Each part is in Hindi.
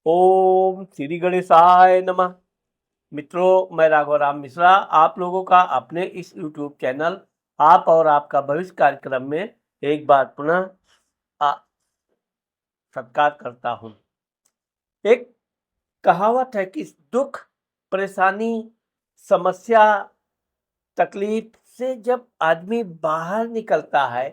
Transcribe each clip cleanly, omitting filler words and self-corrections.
ओम श्री गणेशाय नमः। मित्रों, मैं राघव राम मिश्रा आप लोगों का अपने इस YouTube चैनल आप और आपका भविष्य कार्यक्रम में एक बार पुनः सत्कार करता हूं। एक कहावत है कि दुख, परेशानी, समस्या, तकलीफ से जब आदमी बाहर निकलता है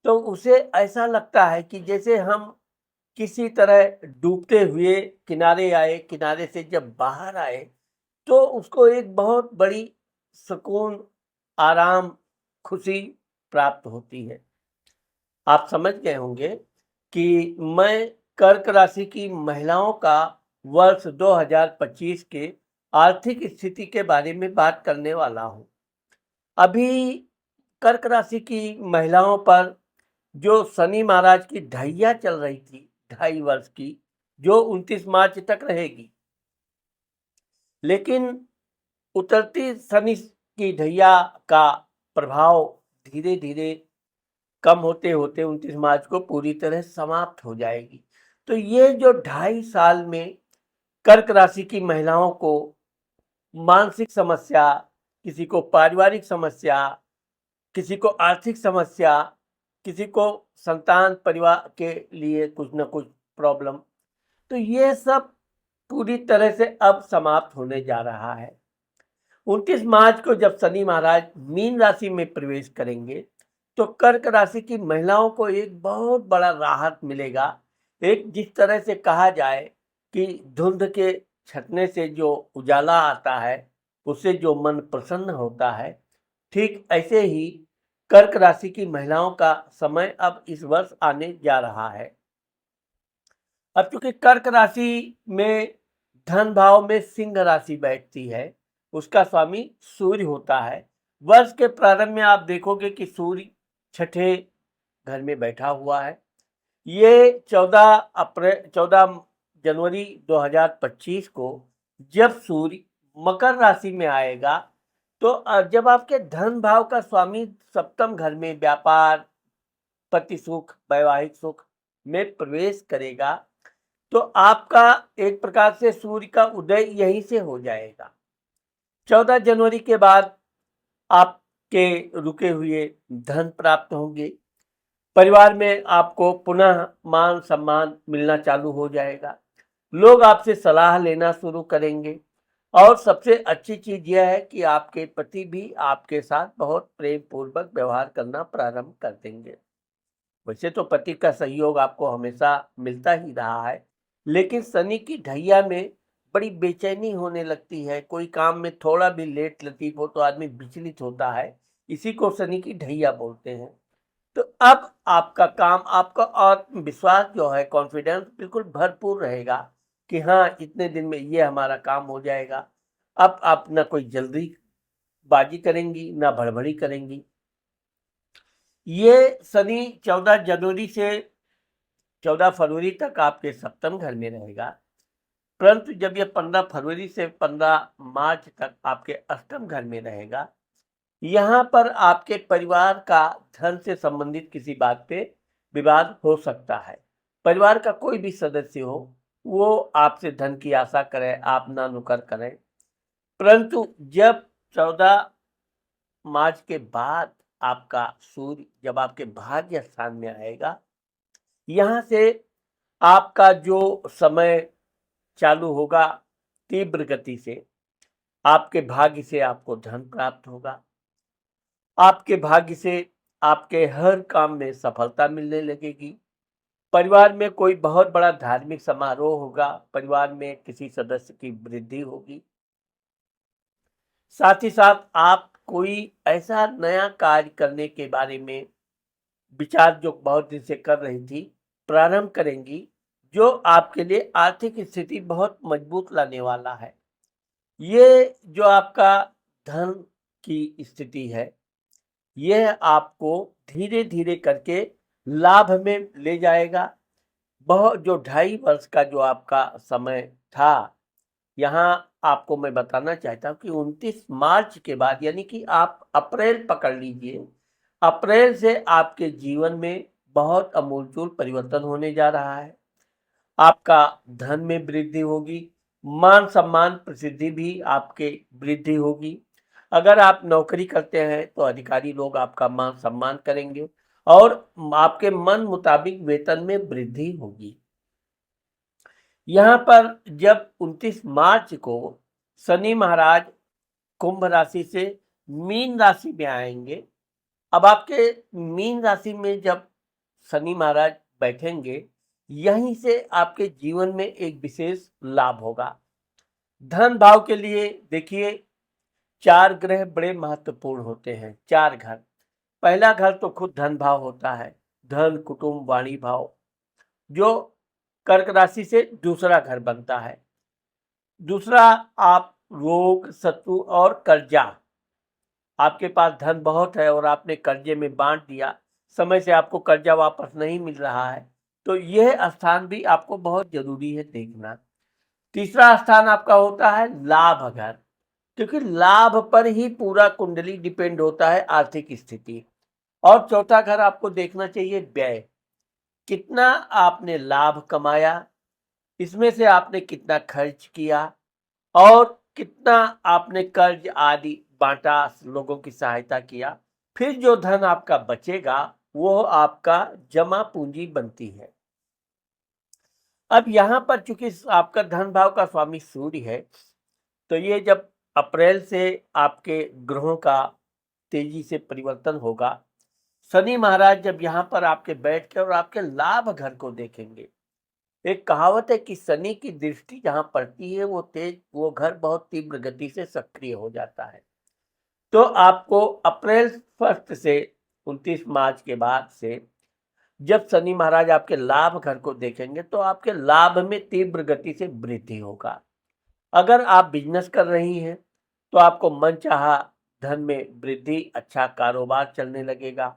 तो उसे ऐसा लगता है कि जैसे हम किसी तरह डूबते हुए किनारे आए, किनारे से जब बाहर आए तो उसको एक बहुत बड़ी सुकून, आराम, खुशी प्राप्त होती है। आप समझ गए होंगे कि मैं कर्क राशि की महिलाओं का वर्ष 2025 के आर्थिक स्थिति के बारे में बात करने वाला हूं। अभी कर्क राशि की महिलाओं पर जो शनि महाराज की ढैया चल रही थी 2.5 वर्ष की, जो 29 मार्च तक रहेगी, लेकिन उतरती शनि की ढैया का प्रभाव धीरे धीरे कम होते होते 29 मार्च को पूरी तरह समाप्त हो जाएगी। तो ये जो 2.5 साल में कर्क राशि की महिलाओं को मानसिक समस्या, किसी को पारिवारिक समस्या, किसी को आर्थिक समस्या, किसी को संतान परिवार के लिए कुछ न कुछ प्रॉब्लम, तो ये सब पूरी तरह से अब समाप्त होने जा रहा है। 29 मार्च को जब शनि महाराज मीन राशि में प्रवेश करेंगे तो कर्क राशि की महिलाओं को एक बहुत बड़ा राहत मिलेगा। एक जिस तरह से कहा जाए कि धुंध के छटने से जो उजाला आता है, उससे जो मन प्रसन्न होता है, ठीक ऐसे ही कर्क राशि की महिलाओं का समय अब इस वर्ष आने जा रहा है। अब चूंकि कर्क राशि में धन भाव में सिंह राशि बैठती है, उसका स्वामी सूर्य होता है। वर्ष के प्रारंभ में आप देखोगे कि सूर्य छठे घर में बैठा हुआ है। ये 14 जनवरी 2025 को जब सूर्य मकर राशि में आएगा तो जब आपके धन भाव का स्वामी सप्तम घर में व्यापार, पति सुख, वैवाहिक सुख में प्रवेश करेगा तो आपका एक प्रकार से सूर्य का उदय यहीं से हो जाएगा। 14 जनवरी के बाद आपके रुके हुए धन प्राप्त होंगे। परिवार में आपको पुनः मान सम्मान मिलना चालू हो जाएगा। लोग आपसे सलाह लेना शुरू करेंगे और सबसे अच्छी चीज यह है कि आपके पति भी आपके साथ बहुत प्रेम पूर्वक व्यवहार करना प्रारंभ कर देंगे। वैसे तो पति का सहयोग आपको हमेशा मिलता ही रहा है, लेकिन शनि की ढैया में बड़ी बेचैनी होने लगती है। कोई काम में थोड़ा भी लेट लतीफ हो तो आदमी विचलित होता है। इसी को शनि की ढैया बोलते हैं। तो अब आपका काम, आपका आत्मविश्वास जो है, कॉन्फिडेंस बिल्कुल भरपूर रहेगा कि हाँ, इतने दिन में ये हमारा काम हो जाएगा। अब आप ना कोई जल्दीबाजी करेंगी, ना भड़बड़ी करेंगी। ये शनि 14 जनवरी से 14 फरवरी तक आपके सप्तम घर में रहेगा, परंतु जब ये 15 फरवरी से 15 मार्च तक आपके अष्टम घर में रहेगा, यहाँ पर आपके परिवार का धन से संबंधित किसी बात पे विवाद हो सकता है। परिवार का कोई भी सदस्य हो, वो आपसे धन की आशा करे, आप ना नुकर करें। परंतु जब 14 मार्च के बाद आपका सूर्य जब आपके भाग्य स्थान में आएगा, यहाँ से आपका जो समय चालू होगा तीव्र गति से, आपके भाग्य से आपको धन प्राप्त होगा। आपके भाग्य से आपके हर काम में सफलता मिलने लगेगी। परिवार में कोई बहुत बड़ा धार्मिक समारोह होगा, परिवार में किसी सदस्य की वृद्धि होगी। साथ ही साथ आप कोई ऐसा नया कार्य करने के बारे में विचार जो बहुत दिन से कर रही थी, प्रारंभ करेंगी, जो आपके लिए आर्थिक स्थिति बहुत मजबूत लाने वाला है। ये जो आपका धन की स्थिति है, यह आपको धीरे धीरे करके लाभ में ले जाएगा। बहुत जो 2.5 वर्ष का जो आपका समय था, यहाँ आपको मैं बताना चाहता हूँ कि 29 मार्च के बाद, यानी कि आप अप्रैल पकड़ लीजिए, अप्रैल से आपके जीवन में बहुत अमूलचूल परिवर्तन होने जा रहा है। आपका धन में वृद्धि होगी, मान सम्मान प्रसिद्धि भी आपके वृद्धि होगी। अगर आप नौकरी करते हैं तो अधिकारी लोग आपका मान सम्मान करेंगे और आपके मन मुताबिक वेतन में वृद्धि होगी। यहाँ पर जब 29 मार्च को शनि महाराज कुंभ राशि से मीन राशि में आएंगे, अब आपके मीन राशि में जब शनि महाराज बैठेंगे, यहीं से आपके जीवन में एक विशेष लाभ होगा। धन भाव के लिए देखिए, 4 ग्रह बड़े महत्वपूर्ण होते हैं। 4 घर, पहला घर तो खुद धन भाव होता है, धन कुटुंब वाणी भाव, जो कर्क राशि से दूसरा घर बनता है। दूसरा, आप रोग, शत्रु और कर्जा, आपके पास धन बहुत है और आपने कर्जे में बांट दिया, समय से आपको कर्जा वापस नहीं मिल रहा है, तो यह स्थान भी आपको बहुत जरूरी है देखना। तीसरा स्थान आपका होता है लाभ घर, क्योंकि लाभ पर ही पूरा कुंडली डिपेंड होता है, आर्थिक स्थिति। और चौथा घर आपको देखना चाहिए व्यय, कितना आपने लाभ कमाया, इसमें से आपने कितना खर्च किया और कितना आपने कर्ज आदि बांटा, लोगों की सहायता किया, फिर जो धन आपका बचेगा वो आपका जमा पूंजी बनती है। अब यहाँ पर चूंकि आपका धन भाव का स्वामी सूर्य है, तो ये जब अप्रैल से आपके ग्रहों का तेजी से परिवर्तन होगा, शनि महाराज जब यहाँ पर आपके बैठ के और आपके लाभ घर को देखेंगे, एक कहावत है कि शनि की दृष्टि जहां पड़ती है वो घर बहुत तीव्र गति से सक्रिय हो जाता है। तो आपको अप्रैल 1 से 29 मार्च के बाद से जब शनि महाराज आपके लाभ घर को देखेंगे तो आपके लाभ में तीव्र गति से वृद्धि होगा। अगर आप बिजनेस कर रही हैं तो आपको मनचाहा धन में वृद्धि, अच्छा कारोबार चलने लगेगा,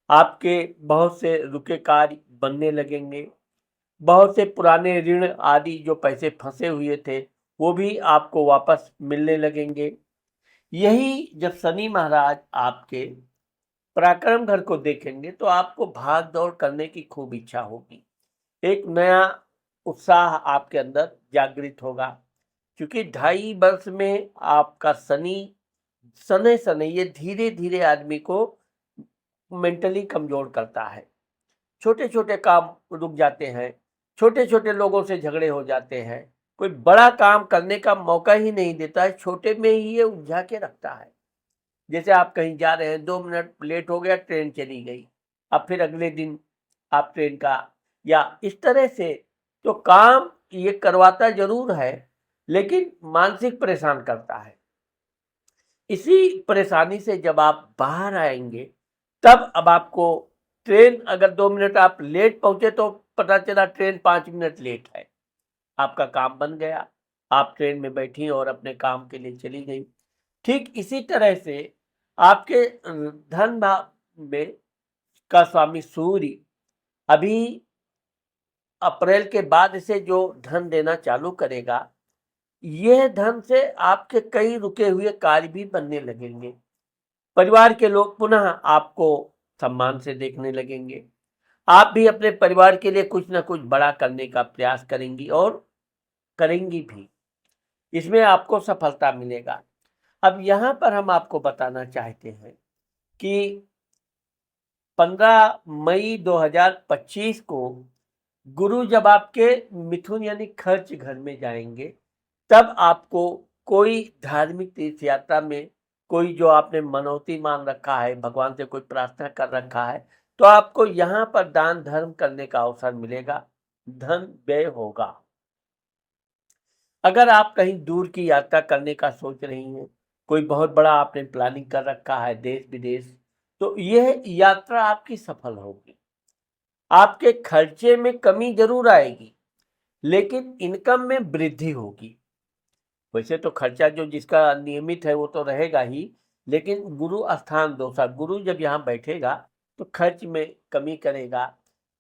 आपके बहुत से रुके कार्य बनने लगेंगे, बहुत से पुराने ऋण आदि जो पैसे फंसे हुए थे वो भी आपको वापस मिलने लगेंगे। यही जब शनि महाराज आपके पराक्रम घर को देखेंगे तो आपको भाग दौड़ करने की खूब इच्छा होगी, एक नया उत्साह आपके अंदर जागृत होगा, क्योंकि 2.5 वर्ष में आपका शनि सने सने ये धीरे धीरे आदमी को मेंटली कमजोर करता है। छोटे छोटे काम रुक जाते हैं, छोटे छोटे लोगों से झगड़े हो जाते हैं, कोई बड़ा काम करने का मौका ही नहीं देता है, छोटे में ही ये उलझा के रखता है। जैसे आप कहीं जा रहे हैं, 2 मिनट लेट हो गया, ट्रेन चली गई, अब फिर अगले दिन आप ट्रेन का, या इस तरह से तो काम ये करवाता जरूर है लेकिन मानसिक परेशान करता है। इसी परेशानी से जब आप बाहर आएंगे तब अब आपको ट्रेन अगर 2 मिनट आप लेट पहुंचे तो पता चला ट्रेन 5 मिनट लेट है, आपका काम बन गया, आप ट्रेन में बैठी और अपने काम के लिए चली गई। ठीक इसी तरह से आपके धन भाव में का स्वामी सूर्य अभी अप्रैल के बाद से जो धन देना चालू करेगा, यह धन से आपके कई रुके हुए कार्य भी बनने लगेंगे। परिवार के लोग पुनः आपको सम्मान से देखने लगेंगे, आप भी अपने परिवार के लिए कुछ ना कुछ बड़ा करने का प्रयास करेंगी और करेंगी भी, इसमें आपको सफलता मिलेगा। अब यहाँ पर हम आपको बताना चाहते हैं कि 15 मई 2025 को गुरु जब आपके मिथुन यानी खर्च घर में जाएंगे, तब आपको कोई धार्मिक तीर्थ यात्रा में कोई जो आपने मनौती मान रखा है, भगवान से कोई प्रार्थना कर रखा है, तो आपको यहाँ पर दान धर्म करने का अवसर मिलेगा, धन व्यय होगा। अगर आप कहीं दूर की यात्रा करने का सोच रही हैं, कोई बहुत बड़ा आपने प्लानिंग कर रखा है देश विदेश, तो यह यात्रा आपकी सफल होगी। आपके खर्चे में कमी जरूर आएगी लेकिन इनकम में वृद्धि होगी। वैसे तो खर्चा जो जिसका नियमित है वो तो रहेगा ही, लेकिन गुरु स्थान दोषा, गुरु जब यहाँ बैठेगा तो खर्च में कमी करेगा,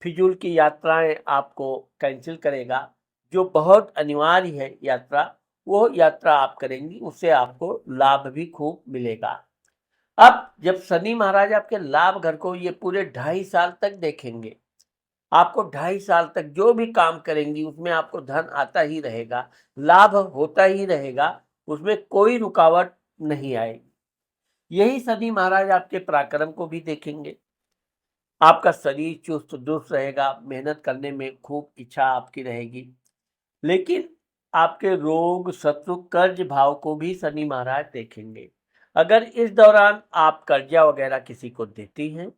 फिजूल की यात्राएं आपको कैंसिल करेगा, जो बहुत अनिवार्य है यात्रा वो यात्रा आप करेंगी, उससे आपको लाभ भी खूब मिलेगा। अब जब शनि महाराज आपके लाभ घर को ये पूरे 2.5 साल तक देखेंगे, आपको 2.5 साल तक जो भी काम करेंगी उसमें आपको धन आता ही रहेगा, लाभ होता ही रहेगा, उसमें कोई रुकावट नहीं आएगी। यही शनि महाराज आपके पराक्रम को भी देखेंगे। आपका शरीर चुस्त दुरुस्त रहेगा, मेहनत करने में खूब इच्छा आपकी रहेगी। लेकिन आपके रोग, शत्रु, कर्ज भाव को भी शनि महाराज देखेंगे। अगर इस दौरान आप कर्जा वगैरह किसी को देती हैं,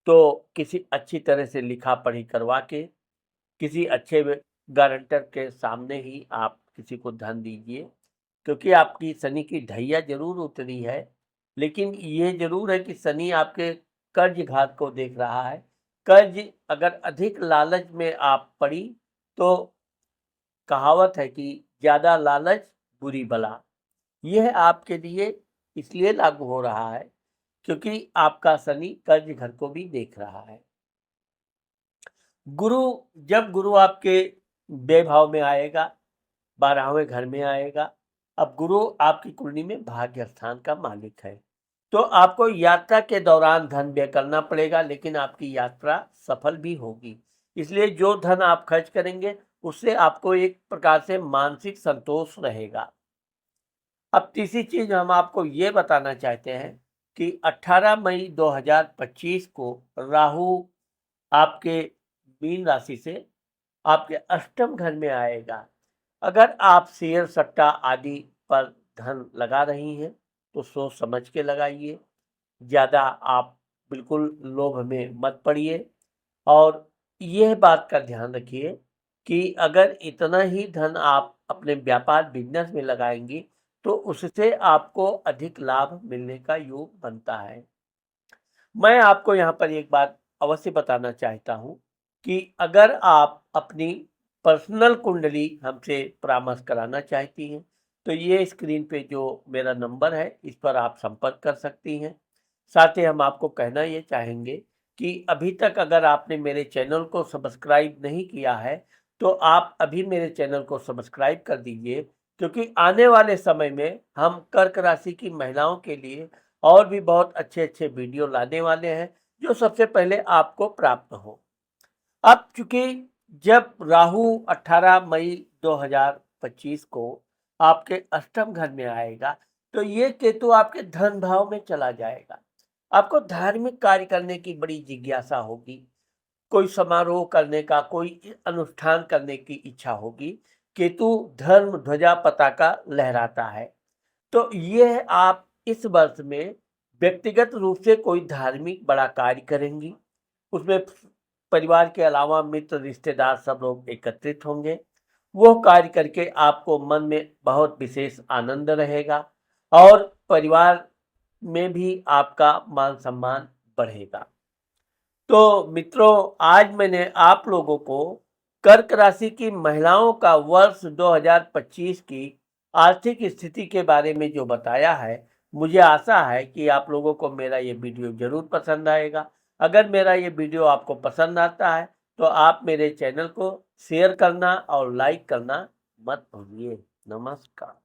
तो किसी अच्छी तरह से लिखा पढ़ी करवा के, किसी अच्छे गारंटर के सामने ही आप किसी को धन दीजिए, क्योंकि आपकी शनि की ढैया जरूर उतरी है, लेकिन ये जरूर है कि शनि आपके कर्ज घात को देख रहा है। कर्ज अगर अधिक लालच में आप पड़ी, तो कहावत है कि ज्यादा लालच बुरी बला। यह आपके लिए इसलिए लागू हो रहा है क्योंकि आपका शनि कर्ज घर को भी देख रहा है। गुरु, जब गुरु आपके व्यय भाव में आएगा, 12वें घर में आएगा। अब गुरु आपकी कुंडली में भाग्य स्थान का मालिक है, तो आपको यात्रा के दौरान धन व्यय करना पड़ेगा, लेकिन आपकी यात्रा सफल भी होगी। इसलिए जो धन आप खर्च करेंगे उससे आपको एक प्रकार से मानसिक संतोष रहेगा। अब तीसरी चीज हम आपको ये बताना चाहते हैं कि 18 मई 2025 को राहु आपके मीन राशि से आपके अष्टम घर में आएगा। अगर आप शेयर सट्टा आदि पर धन लगा रही हैं तो सोच समझ के लगाइए, ज़्यादा आप बिल्कुल लोभ में मत पड़िए। और यह बात का ध्यान रखिए कि अगर इतना ही धन आप अपने व्यापार बिजनेस में लगाएंगी तो उससे आपको अधिक लाभ मिलने का योग बनता है। मैं आपको यहाँ पर एक बात अवश्य बताना चाहता हूँ कि अगर आप अपनी पर्सनल कुंडली हमसे परामर्श कराना चाहती हैं तो ये स्क्रीन पे जो मेरा नंबर है इस पर आप संपर्क कर सकती हैं। साथ ही हम आपको कहना ये चाहेंगे कि अभी तक अगर आपने मेरे चैनल को सब्सक्राइब नहीं किया है तो आप अभी मेरे चैनल को सब्सक्राइब कर दीजिए, क्योंकि आने वाले समय में हम कर्क राशि की महिलाओं के लिए और भी बहुत अच्छे वीडियो लाने वाले हैं जो सबसे पहले आपको प्राप्त हो। अब चूंकि जब राहु 18 मई 2025 को आपके अष्टम घर में आएगा तो ये केतु आपके धन भाव में चला जाएगा। आपको धार्मिक कार्य करने की बड़ी जिज्ञासा होगी, कोई समारोह करने का, कोई अनुष्ठान करने की इच्छा होगी। केतु धर्म ध्वजा पताका लहराता है, तो ये आप इस वर्ष में व्यक्तिगत रूप से कोई धार्मिक बड़ा कार्य करेंगी। उसमें परिवार के अलावा मित्र रिश्तेदार सब लोग एकत्रित होंगे। वो कार्य करके आपको मन में बहुत विशेष आनंद रहेगा और परिवार में भी आपका मान सम्मान बढ़ेगा। तो मित्रों, आज मैंने आप लोगों को कर्क राशि की महिलाओं का वर्ष 2025 की आर्थिक स्थिति के बारे में जो बताया है, मुझे आशा है कि आप लोगों को मेरा ये वीडियो जरूर पसंद आएगा। अगर मेरा ये वीडियो आपको पसंद आता है तो आप मेरे चैनल को शेयर करना और लाइक करना मत भूलिए। नमस्कार।